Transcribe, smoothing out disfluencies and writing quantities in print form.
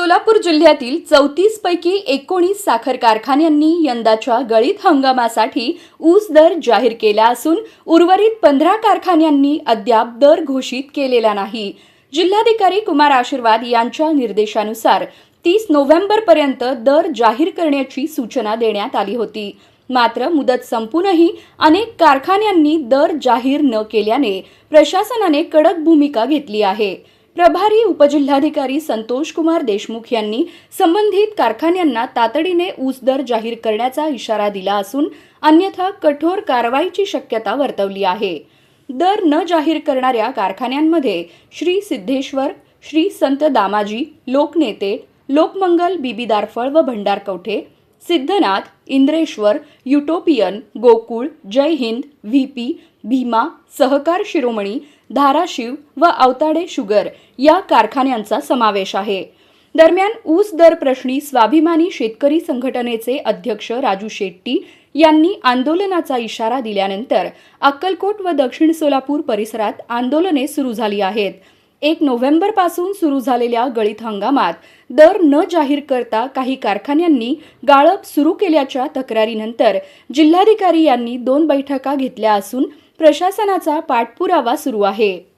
सोलापूर जिल्ह्यातील 34 पैकी 19 साखर कारखान्यांनी यंदाच्या गळीत हंगामासाठी ऊस दर जाहीर केला असून उर्वरित 15 कारखान्यांनी अद्याप दर घोषित केलेला नाही। जिल्हाधिकारी कुमार आशीर्वाद यांच्या निर्देशानुसार 30 नोव्हेंबरपर्यंत दर जाहीर करण्याची सूचना देण्यात आली होती। मात्र मुदत संपूनही अनेक कारखान्यांनी दर जाहीर न केल्याने प्रशासनाने कडक भूमिका घेतली आहे। प्रभारी उपजिल्हाधिकारी संतोष कुमार देशमुख यांनी संबंधित कारखान्यांना तातडीने ऊस दर जाहीर करण्याचा इशारा दिला असून अन्यथा कठोर कारवाईची शक्यता वर्तवली आहे। दर न जाहीर करणाऱ्या कारखान्यांमध्ये श्री सिद्धेश्वर, श्री संत दामाजी, लोकनेते, लोकमंगल, बीबी दारफळ व भंडारकवठे, सिद्धनाथ, इंद्रेश्वर, युटोपियन, गोकुळ, जय हिंद, व्हीपी, भीमा, सहकार शिरोमणी, धाराशिव व अवताडे शुगर या कारखान्यांचा समावेश आहे। दरम्यान ऊस दर प्रश्नी स्वाभिमानी शेतकरी संघटनेचे अध्यक्ष राजू शेट्टी यांनी आंदोलनाचा इशारा दिल्यानंतर अक्कलकोट व दक्षिण सोलापूर परिसरात आंदोलने सुरू झाली आहेत। 1 नोव्हेंबरपासून सुरू झालेल्या गळीत हंगामात दर न जाहीर करता काही कारखान्यांनी गाळप सुरू केल्याच्या तक्रारीनंतर जिल्हाधिकारी यांनी 2 बैठका घेतल्या असून प्रशासनाचा पाठपुरावा सुरू आहे।